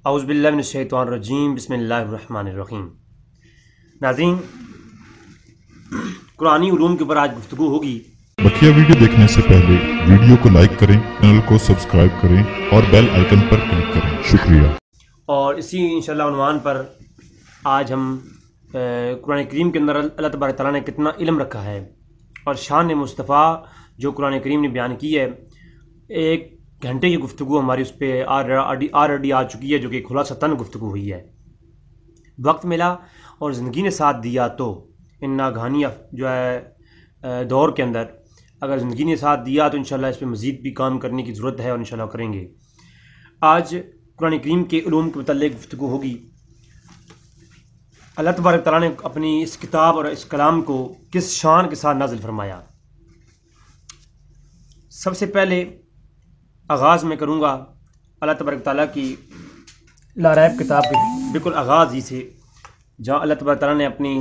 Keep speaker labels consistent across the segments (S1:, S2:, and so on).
S1: اعوذ باللہ من الشیطان الرجیم بسم اللہ الرحمن الرحیم۔ ناظرین، قرآنی علوم کے اوپر آج گفتگو ہوگی۔
S2: بقیہ ویڈیو دیکھنے سے پہلے ویڈیو کو لائک کریں، چینل کو سبسکرائب کریں اور بیل آئیکن پر کلک کریں۔ شکریہ۔
S1: اور اسی انشاءاللہ عنوان پر آج ہم قرآن کریم کے اندر اللہ تبارک تعالیٰ نے کتنا علم رکھا ہے اور شان مصطفیٰ جو قرآن کریم نے بیان کی ہے، ایک گھنٹے کی گفتگو ہماری اس پہ آلریڈی آ چکی ہے، جو کہ خلاصہ تن گفتگو ہوئی ہے۔ وقت ملا اور زندگی نے ساتھ دیا تو ان ناگہانی جو ہے دور کے اندر اگر زندگی نے ساتھ دیا تو انشاءاللہ اس پہ مزید بھی کام کرنے کی ضرورت ہے اور انشاءاللہ کریں گے۔ آج قرآن کریم کے علوم کے متعلق گفتگو ہوگی۔ اللہ تبارک تعالیٰ نے اپنی اس کتاب اور اس کلام کو کس شان کے ساتھ نازل فرمایا۔ سب سے پہلے آغاز میں کروں گا اللہ تبارک تعالیٰ کی لا ریب کتاب کے بالکل آغاز ہی سے، جہاں اللہ تبارک تعالیٰ نے اپنی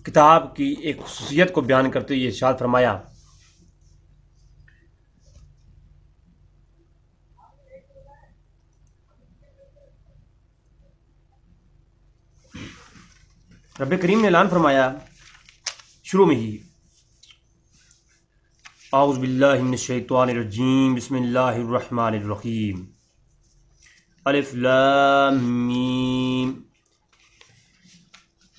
S1: کتاب کی ایک خصوصیت کو بیان کرتے ہوئے ارشاد فرمایا، رب کریم نے اعلان فرمایا شروع میں ہی، اعوذ باللہ من الشیطان الرجیم بسم اللہ الرحمن الرحیم، الف لام میم،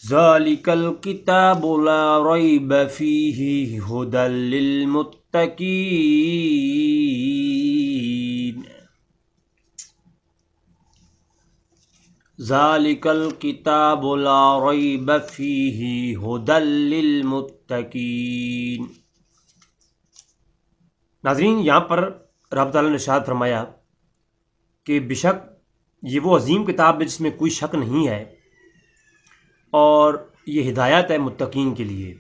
S1: ذالک الکتاب لا ریب فیہ ھدی للمتقین، ذالک الکتاب لا ریب فیہ ھدی للمتقین۔ ناظرین، یہاں پر رب تعالیٰ نے ارشاد فرمایا کہ بے شک یہ وہ عظیم کتاب ہے جس میں کوئی شک نہیں ہے اور یہ ہدایت ہے متقین کے لیے۔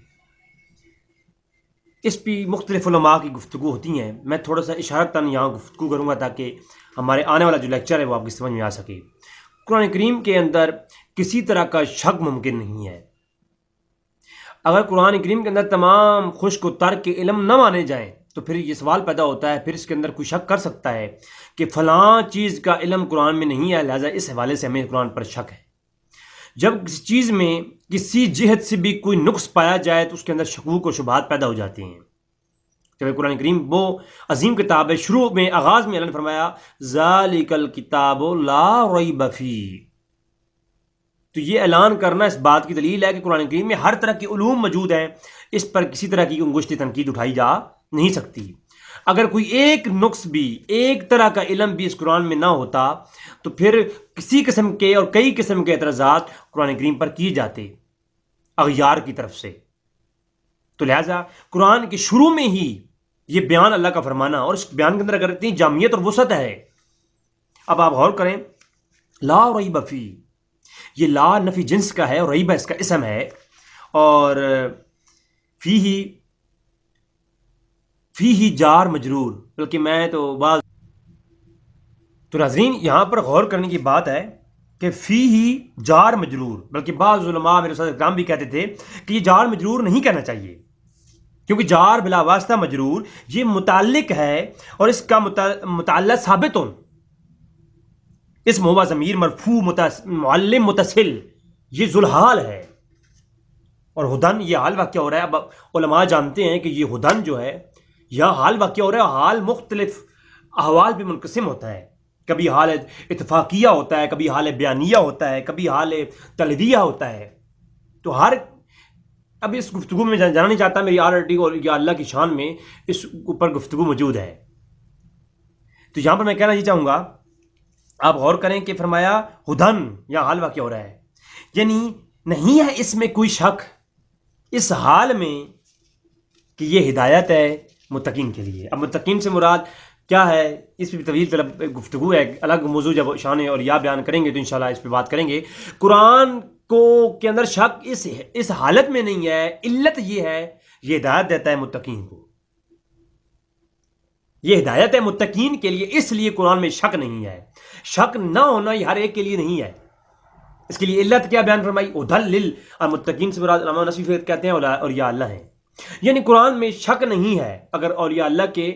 S1: اس پہ مختلف علماء کی گفتگو ہوتی ہیں، میں تھوڑا سا اشارتاً یہاں گفتگو کروں گا تاکہ ہمارے آنے والا جو لیکچر ہے وہ آپ کی سمجھ میں آ سکے۔ قرآن کریم کے اندر کسی طرح کا شک ممکن نہیں ہے۔ اگر قرآن کریم کے اندر تمام خشک و تر کے علم نہ مانے جائیں تو پھر یہ سوال پیدا ہوتا ہے، پھر اس کے اندر کوئی شک کر سکتا ہے کہ فلاں چیز کا علم قرآن میں نہیں ہے، لہٰذا اس حوالے سے ہمیں قرآن پر شک ہے۔ جب کسی چیز میں کسی جہت سے بھی کوئی نقص پایا جائے تو اس کے اندر شکوک و شبہات پیدا ہو جاتے ہیں۔ جب قرآن کریم وہ عظیم کتاب ہے، شروع میں آغاز میں اللہ نے فرمایا ذالک الکتاب لا ریب فیہ، تو یہ اعلان کرنا اس بات کی دلیل ہے کہ قرآن کریم میں ہر طرح کے علوم موجود ہیں، اس پر کسی طرح کی انگشت تنقید اٹھائی جا نہیں سکتی۔ اگر کوئی ایک نقص بھی، ایک طرح کا علم بھی اس قرآن میں نہ ہوتا تو پھر کسی قسم کے اور کئی قسم کے اعتراضات قرآن کریم پر کیے جاتے اغیار کی طرف سے۔ تو لہٰذا قرآن کے شروع میں ہی یہ بیان اللہ کا فرمانا، اور اس بیان کے اندر اگر اتنی جامعیت اور وسعت ہے، اب آپ غور کریں، لا ریب فیہ، یہ لا نفی جنس کا ہے اور ریب اس کا اسم ہے، اور فیہ جار مجرور، بلکہ میں تو ناظرین یہاں پر غور کرنے کی بات ہے کہ فیہ جار مجرور، بلکہ بعض علماء میرے استاد اکرام بھی کہتے تھے کہ یہ جار مجرور نہیں کہنا چاہیے، کیونکہ جار بلا واسطہ مجرور یہ متعلق ہے اور اس کا متعلق ثابت ہو، اسم ہوا ضمیر مرفوع معلم متصل، یہ ذوالحال ہے، اور ہدن یہ حال واقع ہو رہا ہے۔ اب علماء جانتے ہیں کہ یہ ہدن جو ہے یہاں حال واقع ہو رہا ہے، حال مختلف احوال بھی منقسم ہوتا ہے، کبھی حال اتفاقیہ ہوتا ہے، کبھی حال بیانیہ ہوتا ہے، کبھی حال تلویہ ہوتا ہے۔ تو اب اس گفتگو میں جانا نہیں چاہتا، میری آلریڈی اور یا اللہ کی شان میں اس اوپر گفتگو موجود ہے۔ تو یہاں پر میں کہنا یہ چاہوں گا، آپ غور کریں کہ فرمایا ہدن یہاں حال واقع ہو رہا ہے، یعنی نہیں ہے اس میں کوئی شک اس حال میں کہ یہ ہدایت ہے متقین کے لیے۔ اب متقین سے مراد کیا ہے، اس پہ بھی طویل طلب گفتگو ہے، الگ موضوع جب شان اور یا بیان کریں گے تو انشاءاللہ اس پہ بات کریں گے۔ قرآن کو کے اندر شک اس حالت میں نہیں ہے، علت یہ ہے یہ ہدایت دیتا ہے متقین کو، یہ ہدایت ہے متقین کے لیے، اس لیے قرآن میں شک نہیں ہے۔ شک نہ ہونا یہ ہر ایک کے لیے نہیں ہے، اس کے لیے علت کیا بیان فرمائی، ھدی للمتقین سے مراد علامہ نصفی کہتے ہیں اولیاء اللہ ہیں، یعنی قرآن میں شک نہیں ہے۔ اگر اولیاء اللہ کے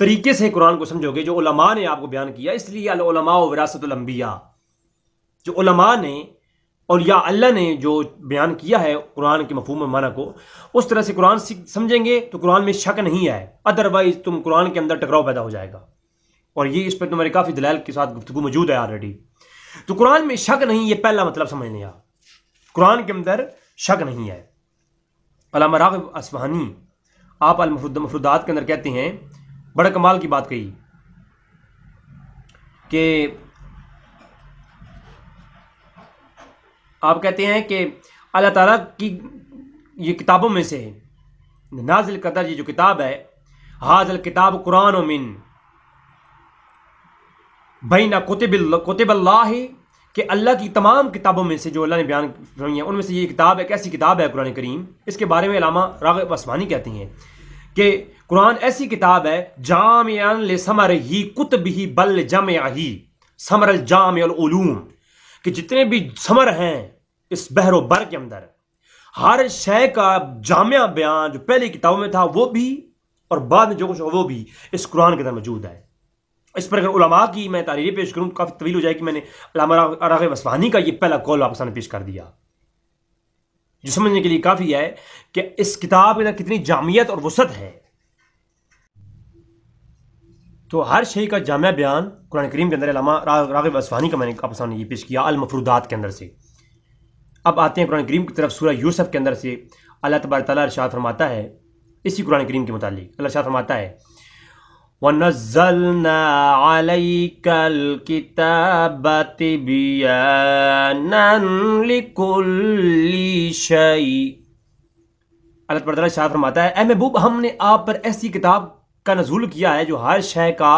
S1: طریقے سے قرآن کو سمجھو گے جو علماء نے آپ کو بیان کیا. اس لیے العلماء وراثۃ الانبیاء، جو علماء نے اور یا اللہ نے جو بیان کیا ہے قرآن کے مفہوم و معنی کو، اس طرح سے قرآن سمجھیں گے تو قرآن میں شک نہیں ہے. ادروائز تم قرآن کے اندر ٹکراؤ پیدا ہو جائے گا، اور یہ اس پر تمہارے کافی دلائل کے ساتھ گفتگو موجود ہے آلریڈی. تو قرآن میں شک نہیں، یہ پہلا مطلب سمجھ لیں آپ. قرآن کے اندر شک نہیں ہے. علامہ راغب اصفہانی آپ المفردات کے اندر کہتے ہیں، بڑا کمال کی بات کہی کہ آپ کہتے ہیں کہ اللہ تعالیٰ کی یہ کتابوں میں سے نازل کردہ یہ جو کتاب ہے، ھذا الکتاب قرآن من بین کتب اللہ، کہ اللہ کی تمام کتابوں میں سے جو اللہ نے بیان فرمائی ہیں ان میں سے یہ کتاب ایک ایسی کتاب ہے قرآن کریم. اس کے بارے میں علامہ راغب اصفہانی کہتے ہیں کہ قرآن ایسی کتاب ہے جامعا لثمرہ کتبہ بل جمعہ ثمر الجامع العلوم، کہ جتنے بھی ثمر ہیں اس بحر و بر کے اندر، ہر شے کا جامع بیان جو پہلی کتابوں میں تھا وہ بھی اور بعد میں جو کچھ وہ بھی اس قرآن کے اندر موجود ہے. اس پر اگر علماء کی میں تحریریں پیش کروں تو کافی طویل ہو جائے گی. میں نے علامہ راغب اصفہانی کا یہ پہلا قول آپ کے سامنے پیش کر دیا، جو سمجھنے کے لیے کافی ہے کہ اس کتاب کے اندر کتنی جامعیت اور وسعت ہے. تو ہر شے کا جامع بیان قرآن کریم کے اندر علامہ راغب اصفہانی کا میں نے آپ کے سامنے یہ پیش کیا المفردات کے اندر سے. اب آتے ہیں قرآن کریم کی طرف. سورہ یوسف کے اندر سے اللہ تبارک تعالیٰ ارشاد فرماتا ہے اسی قرآن کریم کے متعلق. اللہ ارشاد فرماتا ہے وَنَزَّلْنَا عَلَيْكَ الْكِتَابَ تِبْيَانًا لِكُلِّ شَيْءٍ. اللہ تبارک تعالیٰ ارشاد فرماتا ہے اے محبوب ہم نے آپ پر ایسی کتاب کا نزول کیا ہے جو ہر شے کا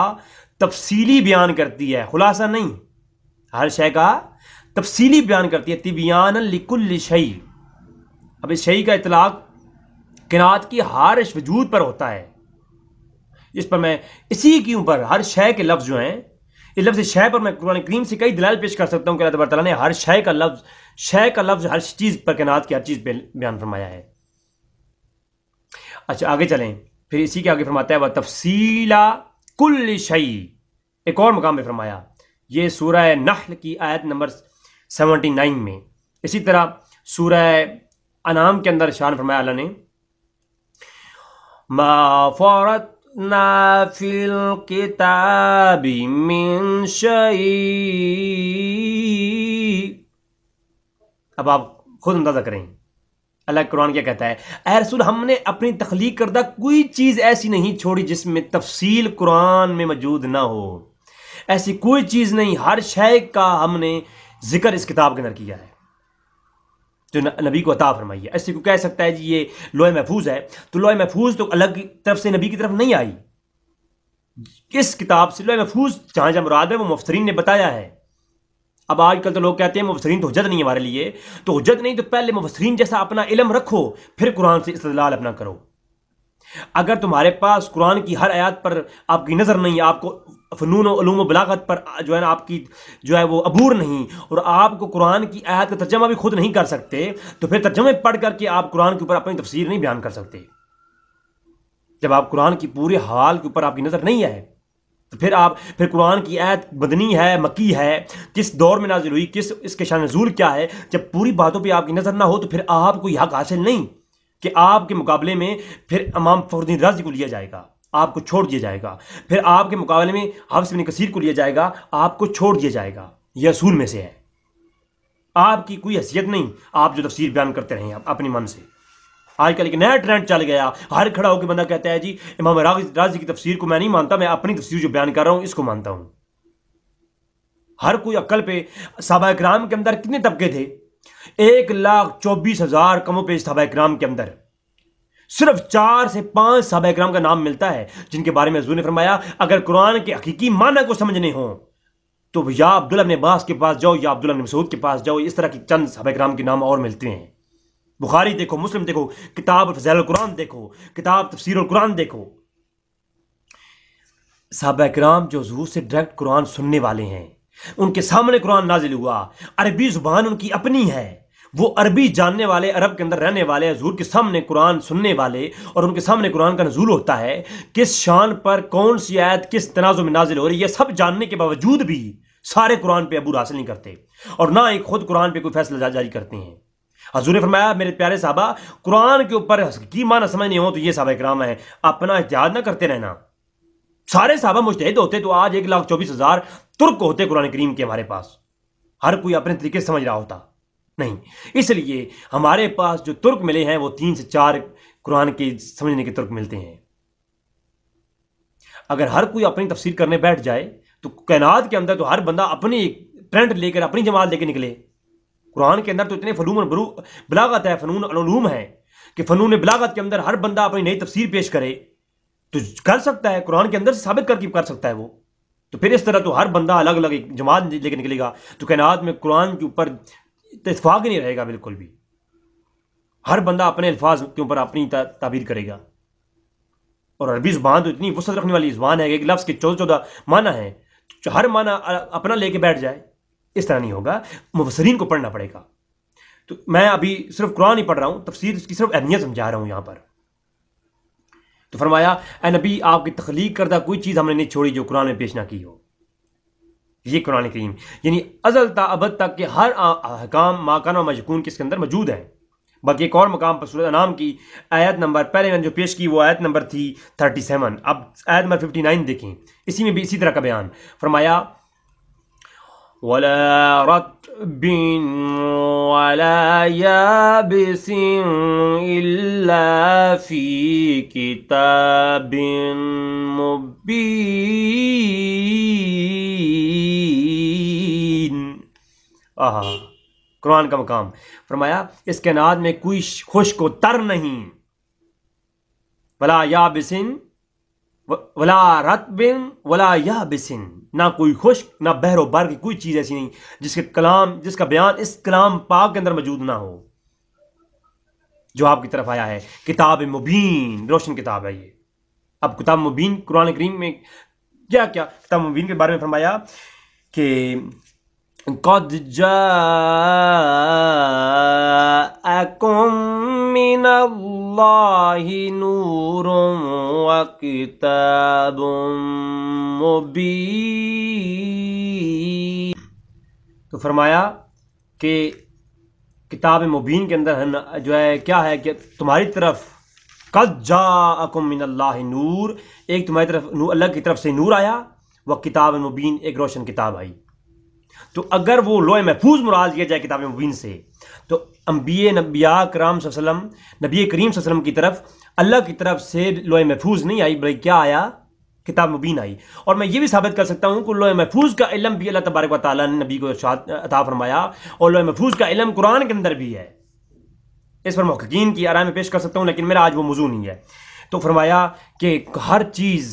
S1: تفصیلی بیان کرتی ہے، خلاصہ نہیں، ہر شے کا تفصیلی بیان کرتی ہے. تبیانا لکل شیء. اب اس شیء کا اطلاق کائنات کی ہر وجود پر ہوتا ہے. اس پر میں اسی کے اوپر ہر شے کے لفظ جو ہیں، اس لفظ شے پر میں قرآن کریم سے کئی دلائل پیش کر سکتا ہوں کہ اللہ تبارک تعالیٰ نے ہر شے کا لفظ ہر چیز پر، کائنات کی ہر چیز پہ بیان فرمایا ہے. اچھا آگے چلیں، پھر اسی کے آگے فرماتا ہے وَتَفْصِيلَ كُلِّ شَيْءٍ. ایک اور مقام پہ فرمایا، یہ سورہ نحل کی آیت نمبر 79 میں. اسی طرح سورہ انعام کے اندر ارشاد فرمایا اللہ نے مَا فَرَطْنَا فِي الْكِتَابِ مِنْ شَيْءٍ. اب آپ خود اندازہ کریں اللہ قرآن کیا کہتا ہے، اے رسول ہم نے اپنی تخلیق کردہ کوئی چیز ایسی نہیں چھوڑی جس میں تفصیل قرآن میں موجود نہ ہو. ایسی کوئی چیز نہیں، ہر شے کا ہم نے ذکر اس کتاب کے اندر کیا ہے جو نبی کو عطا فرمائی ہے. ایسے کو کہہ سکتا ہے جی یہ لوح محفوظ ہے، تو لوح محفوظ تو الگ طرف سے نبی کی طرف نہیں آئی. کس کتاب سے لوح محفوظ جہاں جہاں مراد ہے وہ مفسرین نے بتایا ہے. اب آج کل تو لوگ کہتے ہیں مفسرین تو حجت نہیں ہمارے لیے، تو حجت نہیں تو پہلے مفسرین جیسا اپنا علم رکھو پھر قرآن سے استدلال اپنا کرو. اگر تمہارے پاس قرآن کی ہر آیات پر آپ کی نظر نہیں، آپ کو فنون و علوم و بلاغت پر جو ہے نا آپ کی جو ہے وہ عبور نہیں، اور آپ کو قرآن کی آیات کا ترجمہ بھی خود نہیں کر سکتے، تو پھر ترجمے پڑھ کر کے آپ قرآن کے اوپر اپنی تفسیر نہیں بیان کر سکتے. جب آپ قرآن کی پورے حال کے اوپر آپ کی نظر نہیں ہے تو پھر قرآن کی آیت مدنی ہے مکی ہے، کس دور میں نازل ہوئی، اس کے شان نزول کیا ہے، جب پوری باتوں پہ آپ کی نظر نہ ہو تو پھر آپ کو یہ حق حاصل نہیں کہ آپ کے مقابلے میں پھر امام فخر الدین رازی کو لیا جائے گا، آپ کو چھوڑ دیا جائے گا، پھر آپ کے مقابلے میں حافظ بن کثیر کو لیا جائے گا، آپ کو چھوڑ دیا جائے گا. یہ اصول میں سے ہے، آپ کی کوئی حیثیت نہیں آپ جو تفسیر بیان کرتے رہیں اپنی من سے. آج کل ایک نیا ٹرینڈ چل گیا، ہر کھڑا ہو کے بندہ کہتا ہے جی امام رازی کی تفسیر کو میں نہیں مانتا، میں اپنی تفسیر جو بیان کر رہا ہوں اس کو مانتا ہوں. ہر کوئی عقل پہ صحابہ کرام کے اندر کتنے طبقے تھے؟ 1,24,000 کم و بیش صحابہ کرام کے اندر صرف 4 سے 5 صحابہ کرام کا نام ملتا ہے جن کے بارے میں حضور نے فرمایا اگر قرآن کے حقیقی معنی کو سمجھنے ہوں تو یا عبداللہ بن عباس کے پاس جاؤ یا عبداللہ بن مسعود کے پاس جاؤ. اس طرح کی چند صحابہ کرام کے نام اور ملتے ہیں. بخاری دیکھو، مسلم دیکھو، کتاب فضائل القرآن دیکھو، کتاب تفسیر القرآن دیکھو. صحابہ کرام جو حضور سے ڈائریکٹ قرآن سننے والے ہیں، ان کے سامنے قرآن نازل ہوا، عربی زبان ان کی اپنی ہے، وہ عربی جاننے والے، عرب کے اندر رہنے والے، حضور کے سامنے قرآن سننے والے اور ان کے سامنے قرآن کا نزول ہوتا ہے، کس شان پر کون سی آیت کس تنازع میں نازل ہو رہی ہے، یہ سب جاننے کے باوجود بھی سارے قرآن پہ عبور حاصل نہیں کرتے اور نہ ہی خود قرآن پہ کوئی فیصلہ جاری کرتے ہیں۔ حضور نے فرمایا میرے پیارے صحابہ، قرآن کے اوپر کی معنی سمجھ نہیں ہو تو یہ صحابہ کرام ہیں، اپنا احتیاط نہ کرتے رہنا۔ سارے صحابہ مجتہد ہوتے تو آج 1,24,000 ترک ہوتے قرآن کریم کے ہمارے پاس، ہر کوئی اپنے طریقے سے سمجھ رہا ہوتا نہیں۔ اس لیے ہمارے پاس جو ترک ملے ہیں وہ 3 سے 4 قرآن کے سمجھنے کے ترک ملتے ہیں۔ اگر ہر کوئی اپنی تفسیر کرنے بیٹھ جائے تو کائنات کے اندر تو ہر بندہ اپنی ٹرینڈ لے کر، اپنی جماعت لے کے نکلے۔ قرآن کے اندر تو اتنے فنون بلاغت ہے، فنون علوم ہے کہ فنون بلاغت کے اندر ہر بندہ اپنی نئی تفسیر پیش کرے تو کر سکتا ہے، قرآن کے اندر سے ثابت کر کے کر سکتا ہے وہ۔ تو پھر اس طرح تو ہر بندہ الگ الگ ایک جماعت لے کے نکلے گا تو کائنات میں قرآن کے اوپر اتفاق ہی نہیں رہے گا بالکل بھی۔ ہر بندہ اپنے الفاظ کے اوپر اپنی تعبیر کرے گا، اور عربی زبان تو اتنی وسعت رکھنے والی زبان ہے کہ ایک لفظ کے 14 معنی ہیں، ہر معنی اپنا لے کے بیٹھ جائے، اس طرح نہیں ہوگا، مفسرین کو پڑھنا پڑے گا۔ تو میں ابھی صرف قرآن ہی پڑھ رہا ہوں، تفسیر کی صرف اہمیت سمجھا رہا ہوں یہاں پر۔ تو فرمایا اے نبی، آپ کی تخلیق کردہ کوئی چیز ہم نے نہیں چھوڑی جو قرآن میں پیش نہ کی ہو۔ یہ قرآن کریم یعنی ازل تا ابد تک کے ہر احکام ماکان و مجکون کے اس کے اندر موجود ہیں۔ باقی ایک اور مقام پر سورۃ انعام کی آیت نمبر، پہلے میں جو پیش کی وہ آیت نمبر تھی 37، اب آیت نمبر 59 دیکھیں، اسی میں بھی اسی طرح کا بیان فرمایا وَلَا رَطْبٍ وَلَا يَابِسٍ إِلَّا فِي كِتَابٍ مُبِينٍ۔ قرآن کا مقام فرمایا اس کائنات میں کوئی خشک و تر نہیں، ولا یابسن ولا رطبن ولا یابسن، نہ کوئی خشک نہ بحر و بر کی کوئی چیز ایسی نہیں جس کا بیان اس کلام پاک کے اندر موجود نہ ہو جو آپ کی طرف آیا ہے۔ کتاب مبین، روشن کتاب ہے یہ۔ اب کتاب مبین قرآن کریم میں کیا کیا کتاب مبین کے بارے میں فرمایا کہ قد جاءکم من اللہ نور وکتاب مبین۔ تو فرمایا کہ کتاب مبین کے اندر جو ہے کیا ہے کہ تمہاری طرف قد جاءکم من اللہ نور، ایک تمہاری طرف اللہ کی طرف سے نور آیا، وہ کتاب مبین ایک روشن کتاب آئی۔ تو اگر وہ لوح محفوظ مراد کیا جائے کتاب مبین سے تو نبیاء کرام صلی اللہ علیہ وسلم، نبی کریم صلی اللہ علیہ وسلم کی طرف اللہ کی طرف سے لوح محفوظ نہیں آئی بلکہ کیا آیا؟ کتاب مبین آئی۔ اور میں یہ بھی ثابت کر سکتا ہوں کہ لوح محفوظ کا علم بھی اللہ تبارک و تعالیٰ نے نبی کو ارشاد عطا فرمایا، اور لوح محفوظ کا علم قرآن کے اندر بھی ہے۔ اس پر محققین کی آراء میں پیش کر سکتا ہوں لیکن میرا آج وہ موضوع نہیں ہے۔ تو فرمایا کہ ہر چیز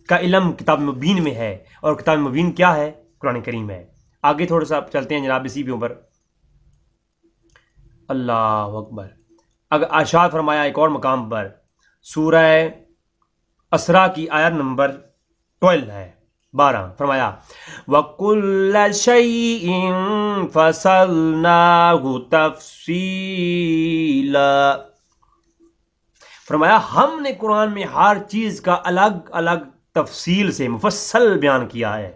S1: کا علم کتاب مبین میں ہے، اور کتاب مبین کیا ہے؟ قرآن کریم ہے۔ آگے تھوڑا سا چلتے ہیں جناب اسی بھی اوپر۔ اللہ اکبر۔ اگر ارشاد فرمایا ایک اور مقام پر سورہ اسراء کی آیت نمبر 12 ہے 12، فرمایا وَكُلَّ شَيْءٍ فَصَلْنَاهُ تَفْصِيلًا۔ فرمایا ہم نے قرآن میں ہر چیز کا الگ الگ تفصیل سے مفصل بیان کیا ہے۔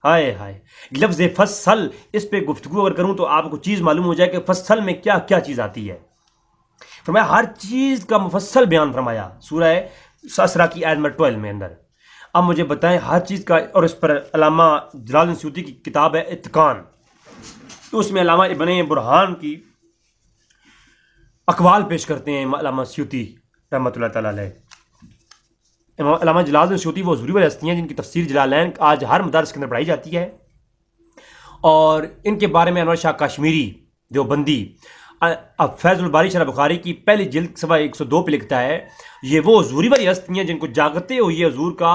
S1: ہائے ہائے، لفظ فصل، اس پہ گفتگو اگر کروں تو آپ کو چیز معلوم ہو جائے کہ فصل میں کیا کیا چیز آتی ہے۔ فرمایا ہر چیز کا مفصل بیان فرمایا سورہ اسراء کی آیت نمبر 12 میں اندر۔ اب مجھے بتائیں ہر چیز کا، اور اس پر علامہ جلال الدین سیوطی کی کتاب ہے اتقان، تو اس میں علامہ ابن برہان کی اقوال پیش کرتے ہیں علامہ سیوطی رحمۃ اللہ تعالی علیہ۔ علامہ جلال الدین سیوطی وہ حضوری والی ہستی ہیں جن کی تفسیر جلالین آج ہر مدارس کے اندر پڑھائی جاتی ہے، اور ان کے بارے میں انور شاہ کاشمیری جو بندی فیض الباری شرح بخاری کی پہلی جلد صفحہ 102 پہ لکھتا ہے، یہ وہ حضوری والی ہستی ہیں جن کو جاگتے ہوئے حضور کا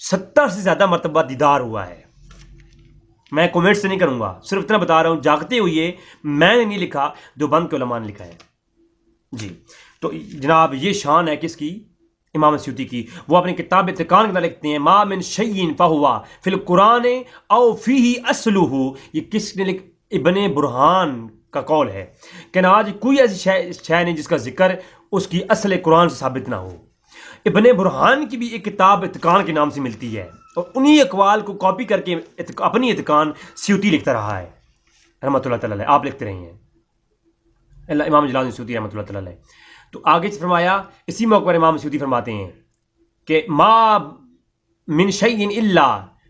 S1: 70 سے زیادہ مرتبہ دیدار ہوا ہے۔ میں کومنٹ سے نہیں کروں گا، صرف اتنا بتا رہا ہوں جاگتے ہوئے، میں نے نہیں لکھا، دیوبند کے علماء نے لکھا ہے جی۔ تو جناب یہ شان ہے کس کی؟ امام سیوطی کی۔ وہ اپنی کتاب اتقان کے اندر لکھتے ہیں ما من شیء فہو فی القرآن او فیہ اصلہ۔ یہ کس نے ابن برہان کا قول ہے کہ آج کوئی ایسی شے نہیں جس کا ذکر اس کی اصل قرآن سے ثابت نہ ہو۔ ابن برہان کی بھی ایک کتاب اتقان کے نام سے ملتی ہے، اور انہی اقوال کو کاپی کر کے اپنی اتقان سیوطی لکھتا رہا ہے رحمۃ اللہ تعالی علیہ، آپ لکھتے رہے ہیں امام جلال الدین سیوطی رحمۃ اللہ تعالی علیہ۔ تو آگے سے فرمایا، اسی موقع پر امام سیوطی فرماتے ہیں کہ ما من شیء الا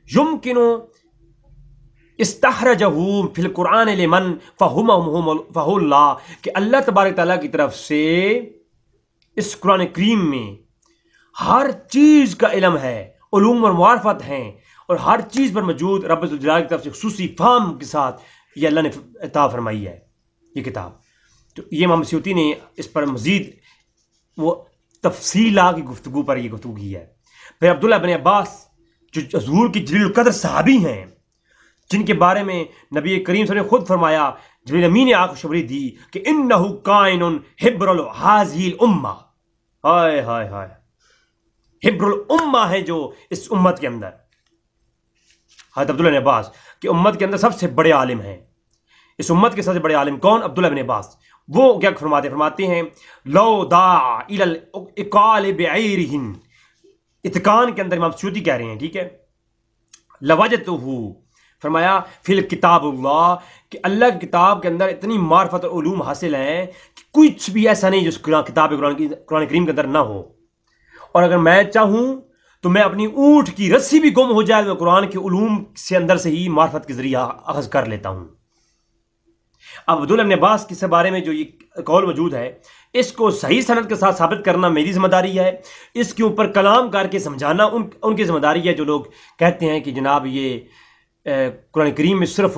S1: یمکن استخرجہ فی القرآن لمن فہمہ اللہ، کہ اللہ تبارک تعالیٰ کی طرف سے اس قرآن کریم میں ہر چیز کا علم ہے، علوم اور معرفت ہیں، اور ہر چیز پر موجود رب الجلال کی طرف سے خصوصی فہم کے ساتھ یہ اللہ نے عطا فرمائی ہے یہ کتاب۔ تو یہ امام سیوطی نے اس پر مزید وہ تفصیلات کی گفتگو پر یہ گفتگو کی ہے۔ پھر عبداللہ بن عباس جو حضور کی جلیل القدر صحابی ہیں، جن کے بارے میں نبی کریم صلی اللہ علیہ وسلم نے خود فرمایا، جبریل امین نے خوشخبری دی کہ انہ کائن حبر هذه الامہ، ہائے ہائے ہائے، حبر الامہ ہے جو اس امت کے اندر، حضرت عبداللہ بن عباس کہ امت کے اندر سب سے بڑے عالم ہیں۔ اس امت کے سب سے بڑے عالم کون؟ عبداللہ بن عباس۔ وہ کیا فرماتے ہیں لو داع الی الاقال بعیرہن، اتقان کے اندر امام سیوطی کہہ رہے ہیں، ٹھیک ہے، لوجدتہ، فرمایا فی الکتاب اللہ، کہ اللہ کی کتاب کے اندر اتنی معرفت اور علوم حاصل ہیں کہ کچھ بھی ایسا نہیں جو کتاب قرآن کریم کے اندر نہ ہو، اور اگر میں چاہوں تو میں اپنی اونٹ کی رسی بھی گم ہو جائے تو قرآن کے علوم سے اندر سے ہی معرفت کے ذریعہ اخذ کر لیتا ہوں۔ اب عبداللہ بن عباس کے بارے میں جو یہ قول موجود ہے، اس کو صحیح سند کے ساتھ ثابت کرنا میری ذمہ داری ہے، اس کے اوپر کلام کر کے سمجھانا ان کی ذمہ داری ہے جو لوگ کہتے ہیں کہ جناب یہ قرآن کریم میں صرف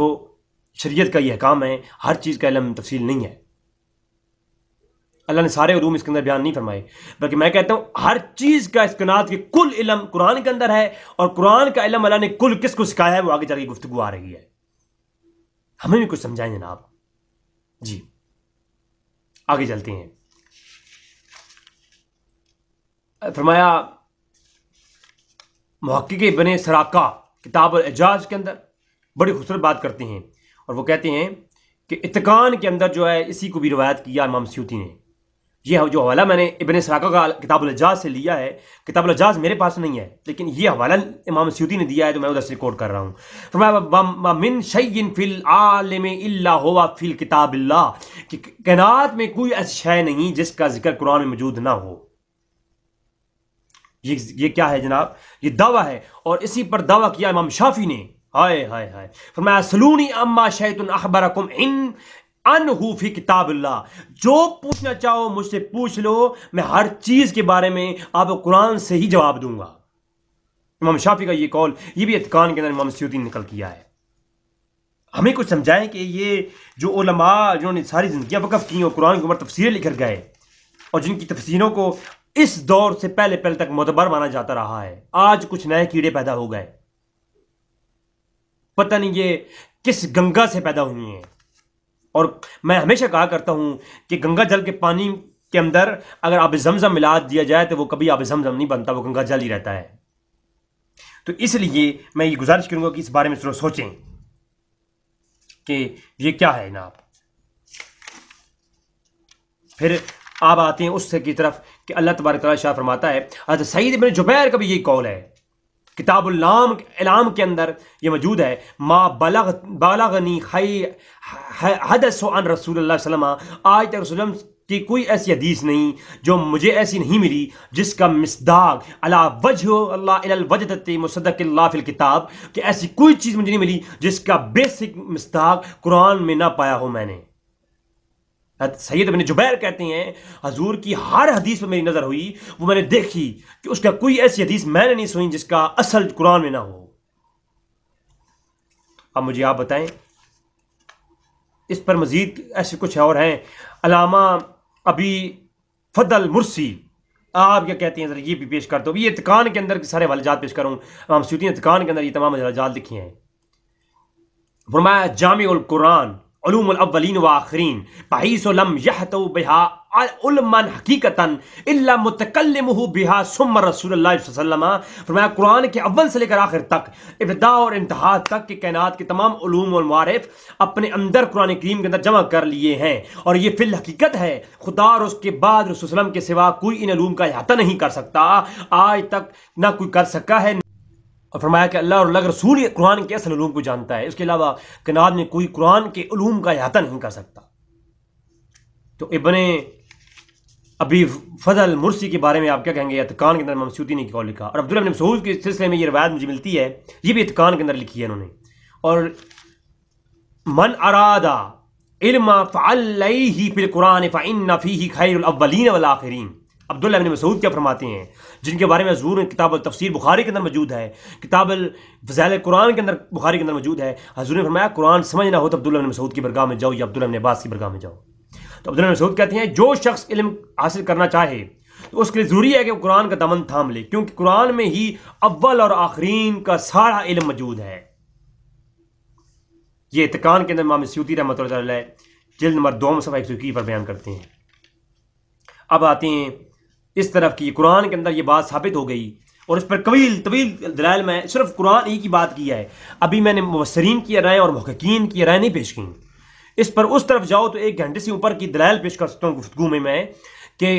S1: شریعت کا یہ احکام ہے، ہر چیز کا علم تفصیل نہیں ہے، اللہ نے سارے علوم اس کے اندر بیان نہیں فرمائے، بلکہ میں کہتا ہوں ہر چیز کا اس کائنات کے کل علم قرآن کے اندر ہے، اور قرآن کا علم اللہ نے کل کس کو سکھایا ہے وہ آگے چل کے گفتگو آ رہی ہے، ہمیں بھی کچھ سمجھائیں جناب۔ جی آگے چلتے ہیں۔ فرمایا محقق ابن سراقہ کتاب الاعجاز کے اندر بڑی خوبصورت بات کرتے ہیں، اور وہ کہتے ہیں کہ اتقان کے اندر جو ہے اسی کو بھی روایت کیا امام سیوطی نے۔ یہ جو حوالہ میں نے ابن سراقہ کا کتاب الاعجاز سے لیا ہے، کتاب الاعجاز میرے پاس نہیں ہے لیکن یہ حوالہ امام سیوطی نے دیا ہے تو میں ادھر سے کوٹ کر رہا ہوں۔ فرمایا من شیء فی العالم الا هو فی الکتاب اللہ، کہ کائنات میں کوئی ایسی شے نہیں جس کا ذکر قرآن میں موجود نہ ہو۔ یہ کیا ہے جناب؟ یہ دعویٰ ہے، اور اسی پر دعویٰ کیا امام شافعی نے، ہائے ہائے ہائے، فرمایا سلونی اما شیء اخبرکم انہ فی کتاب اللہ، جو پوچھنا چاہو مجھ سے پوچھ لو، میں ہر چیز کے بارے میں آپ کو قرآن سے ہی جواب دوں گا۔ امام شافعی کا یہ قول یہ بھی اتقان کے اندر امام سیوطی نے نقل کیا ہے۔ ہمیں کچھ سمجھائیں کہ یہ جو علماء جنہوں نے ساری زندگیاں وقف کی اور قرآن کے اوپر تفسیریں لکھ کر گئے، اور جن کی تفسیروں کو اس دور سے پہلے تک معتبر مانا جاتا رہا ہے، آج کچھ نئے کیڑے پیدا ہو گئے، پتہ نہیں یہ کس گنگا سے پیدا ہوئی ہیں۔ اور میں ہمیشہ کہا کرتا ہوں کہ گنگا جل کے پانی کے اندر اگر آب زمزم ملا دیا جائے تو وہ کبھی آب زمزم نہیں بنتا، وہ گنگا جل ہی رہتا ہے۔ تو اس لیے میں یہ گزارش کروں گا کہ اس بارے میں ضرور سوچیں کہ یہ کیا ہے جناب۔ پھر آپ آتے ہیں اس سے کی طرف کہ اللہ تبارک تعالیٰ شاہ فرماتا ہے، حضرت سعید بن جبیر کا بھی یہی قول ہے، کتاب اعلام کے اندر یہ موجود ہے، ما بالغنی حدث عن رسول اللہ صلی اللہ علیہ وسلم، آج تک رسول اللہ کی کوئی ایسی حدیث نہیں جو مجھے ایسی نہیں ملی جس کا مصداق علی وجہ اللہ الی الوجدۃ مصدق اللہ فی الکتاب، کہ ایسی کوئی چیز مجھے نہیں ملی جس کا بیسک مصداق قرآن میں نہ پایا ہو میں نے۔ سید بن جبیر کہتے ہیں حضور کی ہر حدیث پہ میری نظر ہوئی، وہ میں نے دیکھی کہ اس کا کوئی ایسی حدیث میں نے نہیں سنی جس کا اصل قرآن میں نہ ہو۔ اب مجھے آپ بتائیں اس پر مزید ایسے کچھ اور ہیں۔ علامہ ابی فضل مرسی آپ کیا کہتے ہیں، ذرا یہ بھی پیش کر دو۔ یہ اتقان کے اندر سارے حوالجات پیش کروں، امام سیوطی نے اتقان کے اندر یہ تمام حوالجات لکھے ہیں۔ فرمایا جامع القرآن علوم الاولین و آخرین بحیث لم یحتو بہا علماً حقیقتاً الا متکلمہ بہا ثم رسول اللہ صلی اللہ علیہ وسلم. فرمایا قرآن کے اول سے لے کر آخر تک، ابتدا اور انتہا تک کہ کائنات کے تمام علوم اور معارف اپنے اندر قرآن کریم کے اندر جمع کر لیے ہیں، اور یہ فی الحقیقت ہے خدا اور اس کے بعد رسول صلی اللہ علیہ وسلم کے سوا کوئی ان علوم کا احاطہ نہیں کر سکتا، آج تک نہ کوئی کر سکا ہے. اور فرمایا کہ اللہ اور اللہ کے رسول قرآن کے اصل علوم کو جانتا ہے، اس کے علاوہ کائنات میں کوئی قرآن کے علوم کا احاطہ نہیں کر سکتا. تو ابن ابی فضل مرسی کے بارے میں آپ کیا کہیں گے؟ اتقان کے اندر امام سیوطی نے قول لکھا، اور عبداللہ بن مسعود کے سلسلے میں یہ روایت مجھے ملتی ہے، یہ بھی اتقان کے اندر لکھی ہے انہوں نے. اور من اراد علم فعلیہ فی القرآن فإن فیہ خیر الاولین والآخرین. عبداللہ بن مسعود کیا فرماتے ہیں، جن کے بارے میں حضور نے کتاب التفسیر بخاری کے اندر موجود ہے، کتاب الفضائل قرآن کے اندر بخاری کے اندر موجود ہے، حضور نے فرمایا قرآن سمجھنا ہو تو عبداللہ بن مسعود کی برگاہ میں جاؤ یا عبداللہ بن عباس کی برگاہ میں جاؤ. تو عبداللہ بن مسعود کہتے ہیں جو شخص علم حاصل کرنا چاہے تو اس کے لیے ضروری ہے کہ وہ قرآن کا دامن تھام لے، کیونکہ قرآن میں ہی اول اور آخرین کا سارا علم موجود ہے. یہ اتقان کے اندر امام سیوطی رحمۃ اللہ علیہ جلد نمبر 2 صفحہ 121 پر بیان کرتے ہیں. اب آتے ہیں اس طرف کی قرآن کے اندر یہ بات ثابت ہو گئی، اور اس پر طویل دلائل میں صرف قرآن ہی کی بات کی ہے. ابھی میں نے مفسرین کی رائے اور محققین کی رائے نہیں پیش کی. اس پر اس طرف جاؤ تو 1 گھنٹے سے اوپر کی دلائل پیش کر سکتا ہوں گفتگو میں کہ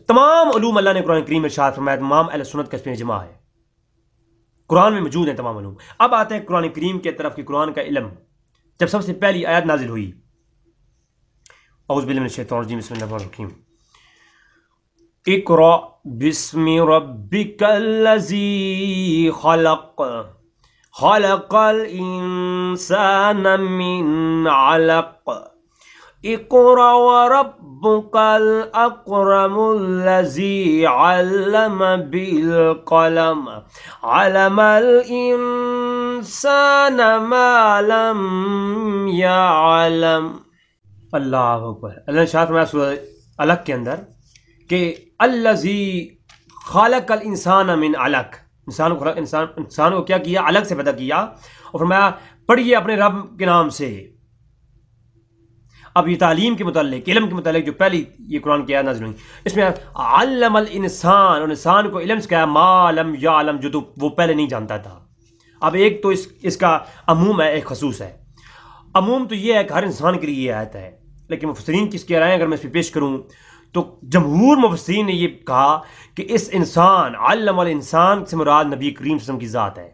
S1: تمام علوم اللہ نے قرآن کریم میں ارشاد فرمایا، تمام اہل سنت کا اس میں اجماع ہے، قرآن میں موجود ہیں تمام علوم. اب آتے ہیں قرآن کریم کے طرف کہ قرآن کا علم جب سب سے پہلی آیت نازل ہوئی، اعوذ باللہ من الشیطان الرجیم بسم اللہ الرحمن الرحیم، اقرأ بسم ربک الذی خلق خلق الانسان من علق اقرأ وربک الاکرم الذی علم بالقلم علم الانسان ما لم یعلم. اللہ اکبر. اللہ نے شاہ فرمایا سورہ علق کے اندر کہ الذی خلق الانسان من علق، انسان کو کیا کیا؟ علق سے پیدا کیا، اور فرمایا پڑھیے اپنے رب کے نام سے. اب یہ تعلیم کے متعلق، علم کے متعلق جو پہلی یہ قرآن کی آیت نازل ہوئی، اس میں علم الانسان، اور انسان کو علم سکھایا ما لم یعلم، جو تو وہ پہلے نہیں جانتا تھا. اب ایک تو اس کا عموم ہے، ایک خصوص ہے. عموم تو یہ ہے کہ ہر انسان کے لیے یہ آیت ہے، لیکن مفسرین کی اس کی رائے اگر میں اس پہ پیش کروں تو جمہور مفسرین نے یہ کہا کہ اس انسان، علم الانسان سے مراد نبی کریم صلی اللہ علیہ وسلم کی ذات ہے.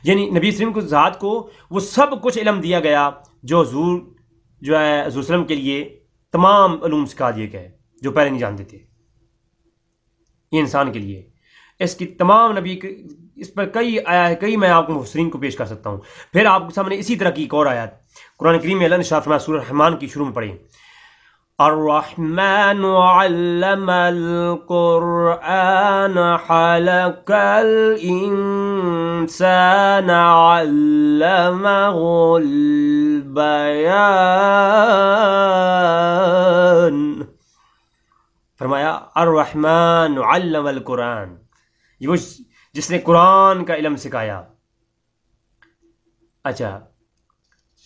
S1: یعنی نبی کریم کو ذات کو وہ سب کچھ علم دیا گیا جو حضور جو ہے حضور وسلم کے لیے تمام علوم سکھا دیے گئے جو پہلے نہیں جانتے تھے. یہ انسان کے لیے اس کی تمام نبی، اس پر کئی میں آپ کو مفسرین کو پیش کر سکتا ہوں. پھر آپ کے سامنے اسی طرح کی ایک اور آیت قرآن کریم میں اللہ نے ارشاد فرمایا سورہ رحمان کی شروع میں پڑھیں، الرحمن علم القرآن خلق الانسان علمہ البیان. فرمایا الرحمن علم القرآن، یہ وہ جس نے قرآن کا علم سکھایا. اچھا،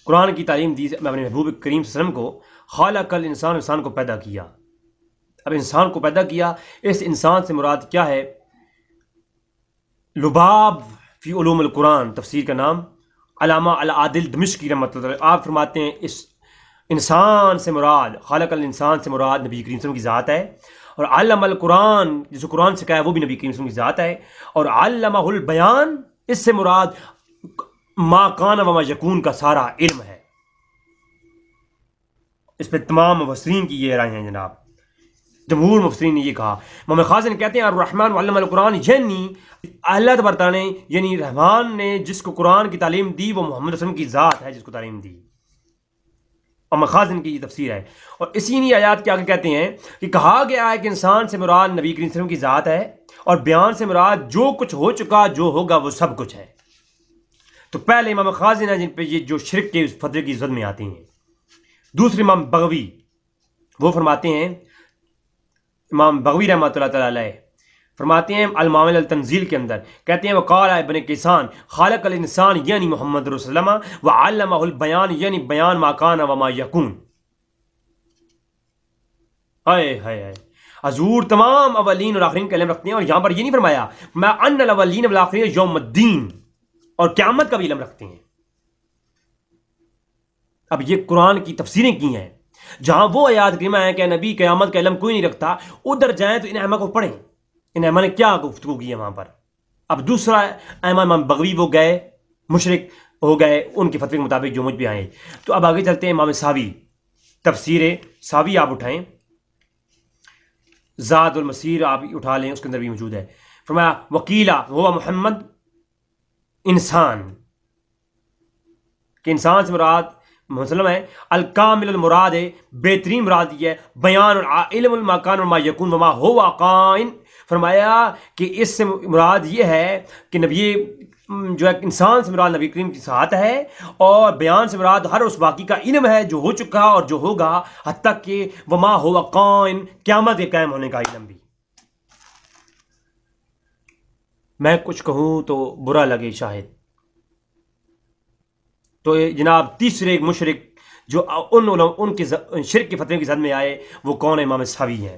S1: قرآن کی تعلیم دی اپنے محبوب کریم صلی اللہ علیہ وسلم کو. خالق الانسان، انسان کو پیدا کیا. اب انسان کو پیدا کیا، اس انسان سے مراد کیا ہے؟ لباب فی علوم القرآن تفسیر کا نام علامہ العادل دمشقی رحمۃ اللہ علیہ، آپ فرماتے ہیں اس انسان سے مراد، خالق الانسان سے مراد نبی کریم صلی اللہ علیہ وسلم کی ذات ہے، اور علم القرآن جس کو قرآن سکھایا وہ بھی نبی کریم صلی اللہ علیہ وسلم کی ذات ہے، اور علمہ البیان اس سے مراد ما کان و ما یکون کا سارا علم ہے. اس پہ تمام مفسرین کی یہ رائے ہیں جناب. جمہور مفسرین نے یہ کہا. امام خازن کہتے ہیں الرحمن علم القرآن، یعنی اللہ تبارک تعالیٰ نے، یعنی رحمان نے جس کو قرآن کی تعلیم دی وہ محمد رسول کی ذات ہے جس کو تعلیم دی. امام خازن کی یہ تفسیر ہے. اور اسی نہیں آیات کے آگے کہتے ہیں کہ کہا گیا ہے کہ انسان سے مراد نبی کریم صلی اللہ علیہ وسلم کی ذات ہے، اور بیان سے مراد جو کچھ ہو چکا، جو ہوگا وہ سب کچھ ہے. تو پہلے امام خازن ہیں جن پہ یہ جو شرک کے فتوے کی زد میں آتے ہیں. دوسرے امام بغوی وہ فرماتے ہیں، امام بغوی رحمۃ اللہ تعالی علیہ فرماتے ہیں المعامل التنزیل کے اندر، کہتے ہیں وقال ابن کیسان خالق الانسان یعنی محمد رسول اللہ وعلمہ البیان یعنی بیان ما کان و ما یکون. ہائے ہائے ہائے، حضور تمام اولین اور آخرین کا علم رکھتے ہیں، اور یہاں پر یہ نہیں فرمایا میں ان الاولین والآخرین یوم الدین، اور قیامت کا بھی علم رکھتے ہیں۔ اب یہ قرآن کی تفسیریں کی ہیں، جہاں وہ آیات کریمہ ہیں کہ نبی قیامت کا علم کوئی نہیں رکھتا، ادھر جائیں تو ان ائمہ کو پڑھیں، ان ائمہ نے کیا گفتگو کی ہے وہاں پر۔ اب دوسرا امام بغوی وہ گئے مشرک ہو گئے ان کے فتوے کے مطابق جو مجھ پہ آئے۔ تو اب آگے چلتے ہیں، امام ساوی تفسیر ساوی آپ اٹھائیں، زاد المسیر آپ اٹھا لیں، اس کے اندر بھی موجود ہے۔ فرمایا وکیلا وہ محمد انسان، کہ انسان سے مراد مسلم ہے، الکامل المراد ہے، بہترین مراد یہ ہے، بیان علم المکان وما یکون وما ہوا قائن۔ فرمایا کہ اس سے مراد یہ ہے کہ نبی جو ہے انسان سے مراد نبی کریم کی ذات ہے، اور بیان سے مراد ہر اس واقعی کا علم ہے جو ہو چکا اور جو ہوگا، حتیٰ کہ وما ہوا قائن، قیامت کے قائم ہونے کا علم بھی۔ میں کچھ کہوں تو برا لگے شاہد، تو جناب تیسرے ایک مشرک جو ان کے شرک کے فتوے کی زد میں آئے وہ کون ہے؟ امام ساوی ہیں۔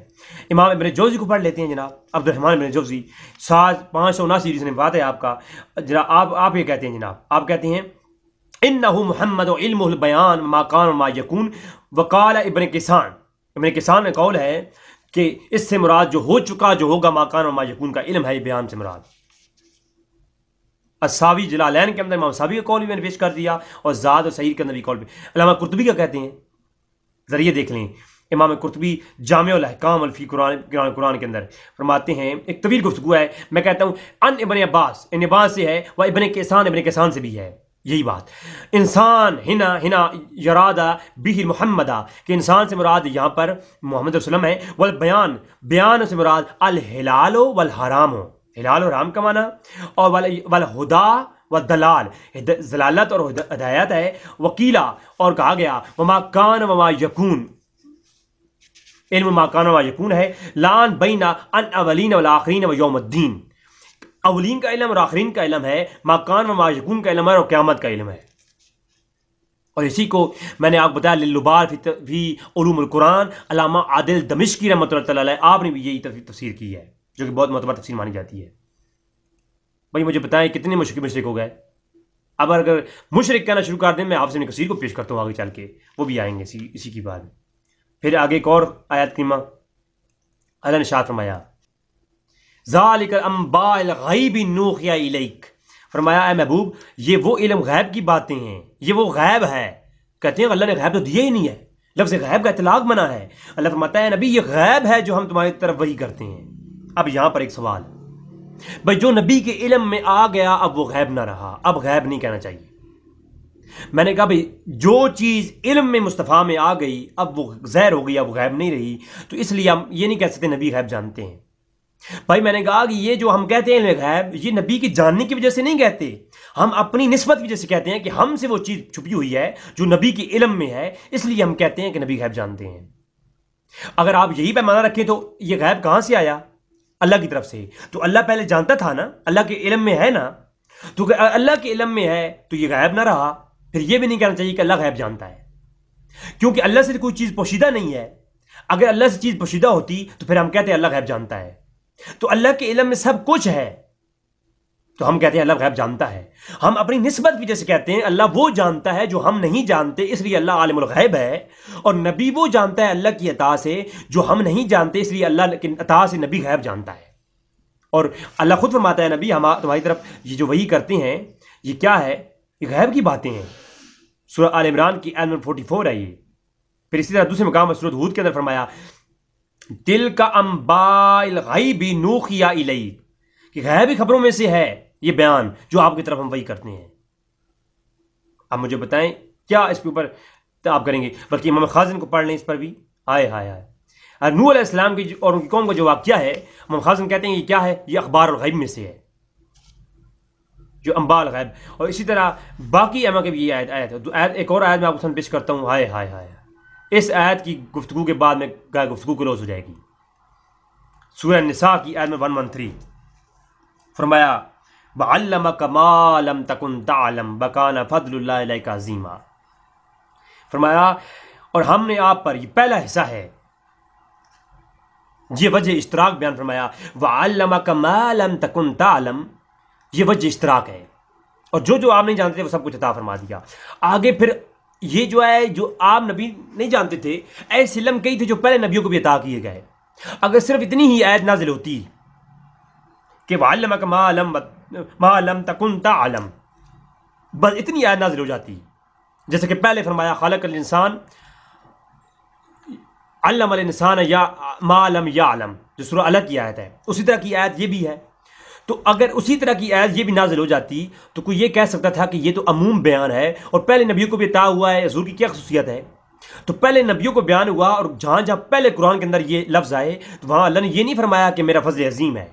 S1: امام ابن جوزی کو پڑھ لیتے ہیں جناب، عبد الرحمن ابن جوزی 579 جس نے بات ہے آپ کا جناب، آپ یہ کہتے ہیں جناب، آپ کہتے ہیں انہو محمد و علم البیان ما کان و ما یکون، وقال ابن کسان، ابن کسان میں قول ہے کہ اس سے مراد جو ہو چکا جو ہوگا ما کان و ما یکون کا علم ہے، یہ بیان سے مراد۔ الساوی جلالین کے اندر امام ساوی کا قول بھی میں نے پیش کر دیا، اور زاد اور سعید کے اندر بھی قول بھی۔ علامہ قرطبی کا کہتے ہیں، ذریعے دیکھ لیں، امام قرطبی جامع الاحکام الفی قرآن کے اندر فرماتے ہیں، ایک طویل گفتگو ہے، میں کہتا ہوں ان ابن عباس، ابن عباس سے ہے، وہ ابن کیسان سے بھی ہے یہی بات۔ انسان ہنا یرادہ بھی محمدہ، کہ انسان سے مراد یہاں پر محمد رسول اللہ ہے، والبیان، بیان سے مراد الحلال والحرام ہو، حلال اور حرام کا معنی، اور والہدا والدلال، ضلالت اور ہدایت ہے، وکیلا، اور کہا گیا وما کان وما یکون، علم ما کان وما یکون ہے، لان بین ان اولین والآخرین و یوم الدین، اولین کا علم اور آخرین کا علم ہے، ما کان وما یکون کا علم ہے، اور قیامت کا علم ہے۔ اور اسی کو میں نے آپ بتایا للبار فی علوم القرآن، علامہ عادل دمشقی رحمۃ اللہ علیہ، آپ نے بھی یہی تفسیر کی ہے، جو کہ بہت معتبر تفسیر مانی جاتی ہے۔ بھائی مجھے بتائیں کتنے مشرک ہو گئے؟ اب اگر مشرک کہنا شروع کر دیں، میں آپ سے کثیر کو پیش کرتا ہوں آگے چل کے، وہ بھی آئیں گے اسی کی بات۔ پھر آگے ایک اور آیت کریمہ اللہ نے ارشاد فرمایا ذالک انباء الغیب نوحی الیک، فرمایا اے محبوب یہ وہ علم غیب کی باتیں ہیں، یہ وہ غیب ہے۔ کہتے ہیں اللہ نے غیب تو دیا ہی نہیں ہے، لفظ غیب کا اطلاق منع ہے۔ اللہ فرماتا ہے نبی یہ غیب ہے جو ہم تمہاری طرف وحی کرتے ہیں۔ اب یہاں پر ایک سوال، بھائی جو نبی کے علم میں آ گیا اب وہ غیب نہ رہا، اب غیب نہیں کہنا چاہیے۔ میں نے کہا بھائی جو چیز علم میں مصطفیٰ میں آ گئی اب وہ ظاہر ہو گئی، اب وہ غیب نہیں رہی، تو اس لیے ہم یہ نہیں کہہ سکتے نبی غیب جانتے ہیں۔ بھائی میں نے کہا کہ یہ جو ہم کہتے ہیں علم غیب، یہ نبی کی جاننے کی وجہ سے نہیں کہتے، ہم اپنی نسبت کی وجہ سے کہتے ہیں کہ ہم سے وہ چیز چھپی ہوئی ہے جو نبی کی علم میں ہے، اس لیے ہم کہتے ہیں کہ نبی غیب جانتے ہیں۔ اگر آپ یہی پیمانہ رکھیں تو یہ غیب کہاں سے آیا؟ اللہ کی طرف سے۔ تو اللہ پہلے جانتا تھا نا، اللہ کے علم میں ہے نا، تو اللہ کے علم میں ہے تو یہ غیب نہ رہا۔ پھر یہ بھی نہیں کہنا چاہیے کہ اللہ غیب جانتا ہے، کیونکہ اللہ سے کوئی چیز پوشیدہ نہیں ہے۔ اگر اللہ سے چیز پوشیدہ ہوتی تو پھر ہم کہتے ہیں اللہ غیب جانتا ہے۔ تو اللہ کے علم میں سب کچھ ہے تو ہم کہتے ہیں اللہ غیب جانتا ہے۔ ہم اپنی نسبت کی وجہ سے کہتے ہیں اللہ وہ جانتا ہے جو ہم نہیں جانتے، اس لیے اللہ عالم الغیب ہے، اور نبی وہ جانتا ہے اللہ کی عطا سے جو ہم نہیں جانتے، اس لیے اللہ کی عطا سے نبی غیب جانتا ہے۔ اور اللہ خود فرماتا ہے نبی ہم تمہاری طرف یہ جو وحی کرتے ہیں یہ کیا ہے؟ یہ غیب کی باتیں ہیں۔ سورہ آل عمران کی آیت نمبر 44 ہے یہ۔ پھر اسی طرح دوسرے مقام سورۃ ہود کے اندر فرمایا تلک انباء الغیب نوحی الیک، کہ غیبی خبروں میں سے ہے یہ بیان جو آپ کی طرف ہم وحی کرتے ہیں۔ اب مجھے بتائیں کیا اس کے اوپر آپ کریں گے؟ بلکہ امام خازن کو پڑھ لیں اس پر بھی۔ آئے ہائے ہائے، نوح علیہ السلام کی اور ان کی قوم کا جو واقعہ ہے، امام خازن کہتے ہیں یہ کیا ہے؟ یہ اخبار الغیب میں سے ہے، جو انباء الغیب۔ اور اسی طرح باقی ائمہ کے بھی یہ آیت ہے۔ ایک اور آیت میں آپ کو پیش کرتا ہوں، ہائے ہائے ہائے، اس آیت کی گفتگو کے بعد میں گفتگو کلوز ہو جائے گی۔ سورہ النساء کی آیت میں 113 فرمایا وَعَلَّمَكَ مَا لَمْ تَكُنْ تَعْلَمْ وَكَانَ فَضْلُ اللَّهِ عَلَيْكَ عَظِيمًا، فرمایا اور ہم نے آپ پر، یہ پہلا حصہ ہے یہ وجہ اشتراک بیان فرمایا، وَعَلَّمَكَ مَا لَمْ تَكُنْ تَعْلَمْ، یہ وجہ اشتراک ہے، اور جو آپ نہیں جانتے وہ سب کچھ عطا فرما دیا۔ آگے پھر یہ جو ہے جو آپ نبی نہیں جانتے تھے، ایسے علم کئی تھے جو پہلے نبیوں کو بھی عطا کیے گئے۔ اگر صرف اتنی ہی آیت نازل ہوتی کہ وَعَلَّمَكَ مَا لَمْ تَكُنْ تَعْلَمْ، بس اتنی آیت نازل ہو جاتی، جیسے کہ پہلے فرمایا خالق الانسان علم الانسان یا ما لم یعلم، جو سورہ الگ کی آیت ہے، اسی طرح کی آیت یہ بھی ہے۔ تو اگر اسی طرح کی آیت یہ بھی نازل ہو جاتی تو کوئی یہ کہہ سکتا تھا کہ یہ تو عموم بیان ہے اور پہلے نبیوں کو بھی عطا ہوا ہے، حضور کی کیا خصوصیت ہے؟ تو پہلے نبیوں کو بیان ہوا، اور جہاں جہاں پہلے قرآن کے اندر یہ لفظ آئے تو وہاں اللہ نے یہ نہیں فرمایا کہ میرا فضل عظیم ہے۔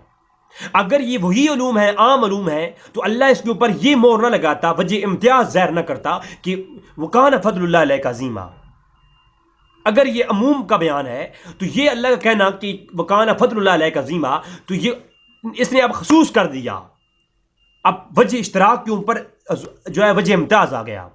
S1: اگر یہ وہی علوم ہے، عام علوم ہے، تو اللہ اس کے اوپر یہ مہر نہ لگاتا، وجہ امتیاز ظاہر نہ کرتا کہ وَكَانَ فَضْلُ اللَّهِ عَلَيْكَ عَظِيمًا۔ اگر یہ عموم کا بیان ہے تو یہ اللہ کا کہنا کہ وَكَانَ فَضْلُ اللَّهِ عَلَيْكَ عَظِيمًا، تو یہ اس نے اب خصوص کر دیا، اب وجہ اشتراک کے اوپر جو ہے وجہ امتیاز آ گیا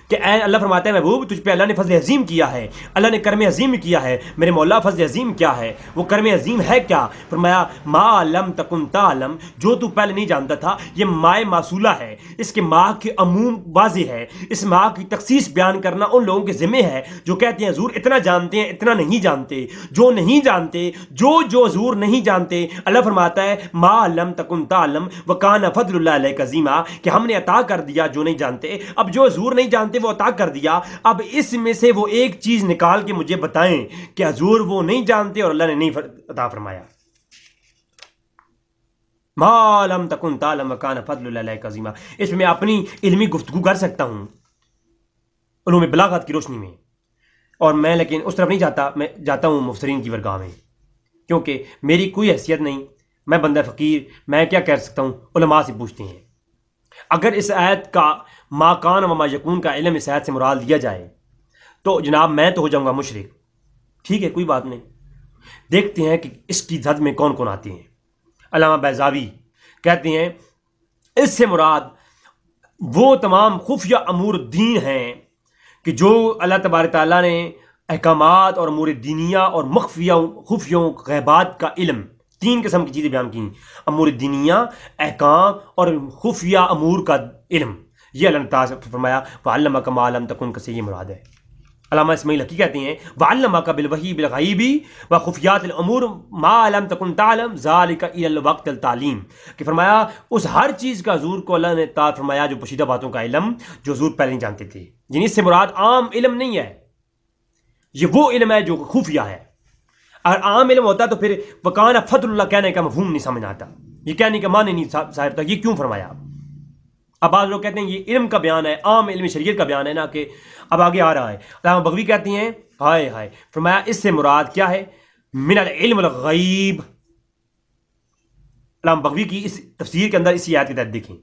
S1: کہ اے اللہ فرماتا ہے محبوب تجھ پہ اللہ نے فضل عظیم کیا ہے، اللہ نے کرم عظیم کیا ہے۔ میرے مولا فضل عظیم کیا ہے؟ وہ کرم عظیم ہے کیا؟ فرمایا ما لم تکن تعلم، جو تو پہلے نہیں جانتا تھا۔ یہ مائے موصولہ ہے، اس کے ماں کے عموم واضح ہے، اس ماں کی تخصیص بیان کرنا ان لوگوں کے ذمہ ہے جو کہتے ہیں حضور اتنا جانتے ہیں اتنا نہیں جانتے، جو نہیں جانتے، جو حضور نہیں جانتے۔ اللہ فرماتا ہے ما لم تکن تعلم وکان فضل اللہ علیک عظیما، کہ ہم نے عطا کر دیا جو نہیں جانتے، اب جو حضور نہیں جانتے وہ عطا کر دیا، اب اس میں سے وہ ایک چیز نکال کے مجھے بتائیں کہ حضور وہ نہیں جانتے اور اللہ نے نہیں عطا فرمایا۔ ما لم تکن تعلم وکان فضل اللہ علیک عظیما، اس میں اپنی علمی گفتگو کر سکتا ہوں علوم بلاغت کی روشنی میں، اور میں لیکن اس طرف نہیں جاتا، میں جاتا ہوں مفسرین کی ورگاہ میں، کیونکہ میری کوئی حیثیت نہیں، میں بندہ فقیر، میں کیا کہہ سکتا ہوں؟ علماء سے پوچھتے ہیں۔ اگر اس آیت کا ما کان و ما یکون کا علم اس آیت سے مراد لیا جائے تو جناب میں تو ہو جاؤں گا مشرک، ٹھیک ہے کوئی بات نہیں، دیکھتے ہیں کہ اس کی زد میں کون کون آتے ہیں۔ علامہ بیضاوی کہتے ہیں اس سے مراد وہ تمام خفیہ امور الدین ہیں کہ جو اللہ تبارک تعالیٰ نے احکامات اور امور دینیہ اور مخفیہ خفیوں غیبات کا علم، تین قسم کی چیزیں بیان کی، امور دینیہ، احکام اور خفیہ امور کا علم، یہ اللہ نے تعالیٰ فرمایا وَعَلَّمَكَ مَا لَمْ تَكُنْ کا سے یہ مراد ہے۔ علامہ اسماعیل حقی کہتے ہیں وَعَلَّمَكَ بِالْوَحْيِ بِالْغَيْبِ وَخُفْيَاتِ الْأُمُورِ مَا لَمْ تَكُنْ تَعْلَمْ ذَلِكَ إِلَى الْوَقْتِ التعلیم، کہ فرمایا اس ہر چیز کا حضور کو اللہ نے تعالیٰ فرمایا جو پوشیدہ باتوں کا علم جو حضور پہلے نہیں جانتے تھے، یعنی اس سے مراد عام علم نہیں ہے، یہ وہ علم ہے جو خفیہ ہے۔ اگر عام علم ہوتا تو پھر وکان فضل اللہ کہنے کا مفہوم نہیں سمجھ آتا، یہ کہنے کا معنی نہیں ظاہر ہوتا، یہ کیوں فرمایا؟ اب بعض لوگ کہتے ہیں یہ علم کا بیان ہے، عام علم شریعت کا بیان ہے نا، کہ اب آگے آ رہا ہے۔ علامہ بغوی کہتی ہیں ہائے ہائے، فرمایا اس سے مراد کیا ہے؟ من العلم الغیب۔ علامہ بغوی کی اس تفسیر کے اندر اسی آیت کی تحت دیکھیں۔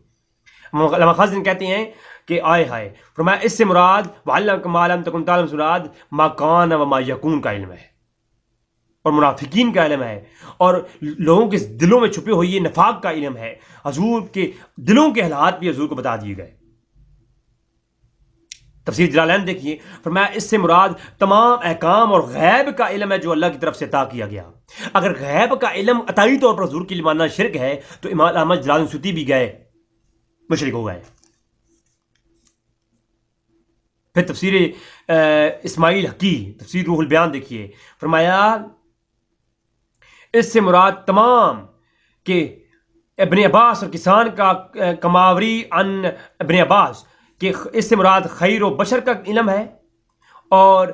S1: علامہ خازن کہتے ہیں کہ آئے ہائے، فرمایا اس سے مراد وَعَلَّمَكَ مَا لَمْ تَكُنْ تَعْلَمْ سے مراد ما کان و ما یکون کا علم ہے، اور منافقین کا علم ہے، اور لوگوں کے دلوں میں چھپے ہوئی یہ نفاق کا علم ہے۔ حضور کے دلوں کے حالات بھی حضور کو بتا دیے گئے۔ تفسیر جلالین دیکھیے، فرمایا اس سے مراد تمام احکام اور غیب کا علم ہے جو اللہ کی طرف سے عطا کیا گیا۔ اگر غیب کا علم عطائی طور پر حضور کے لیے ماننا شرک ہے تو امام احمد جلال سیوطی بھی گئے مشرک ہو گئے۔ پھر تفسیر اسماعیل حقی، تفسیر روح البیان دیکھیے، فرمایا اس سے مراد تمام کہ ابن عباس اور کسان کا کماوری ان ابن عباس کہ اس سے مراد خیر و بشر کا علم ہے، اور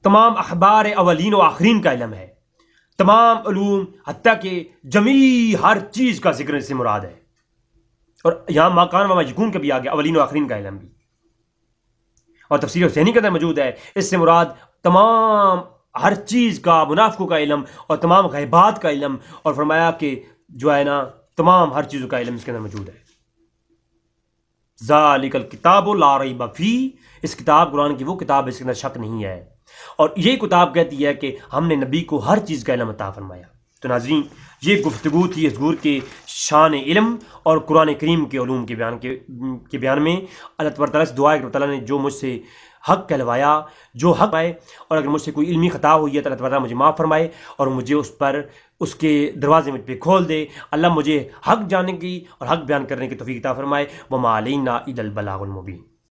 S1: تمام اخبار اولین و آخرین کا علم ہے، تمام علوم حتیٰ کہ جمیع ہر چیز کا ذکر اس سے مراد ہے، اور یہاں ما کان و ما یکون کا بھی آ گیا، اولین و آخرین کا علم بھی۔ اور تفسیر حسینی کے اندر موجود ہے اس سے مراد تمام ہر چیز کا، منافقوں کا علم اور تمام غیبات کا علم، اور فرمایا کہ جو ہے نا تمام ہر چیزوں کا علم اس کے اندر موجود ہے۔ ذالک الکتاب لا ریب فیہ، اس کتاب قرآن کی وہ کتاب اس کے اندر شک نہیں ہے، اور یہی کتاب کہتی ہے کہ ہم نے نبی کو ہر چیز کا علم عطا فرمایا۔ تو ناظرین یہ گفتگو تھی حضور کے شان علم اور قرآن کریم کے علوم کے بیان میں۔ اللہ تبارک تعالیٰ سے دعا ہے کہ تعالیٰ نے جو مجھ سے حق کہلوایا، جو حق آئے، اور اگر مجھ سے کوئی علمی خطا ہوئی ہے تو اللہ تعالیٰ مجھے معاف فرمائے اور مجھے اس کے دروازے مجھ پہ کھول دے۔ اللہ مجھے حق جاننے کی اور حق بیان کرنے کی توفیق عطا فرمائے۔ وما علینا الا البلاغ المبین۔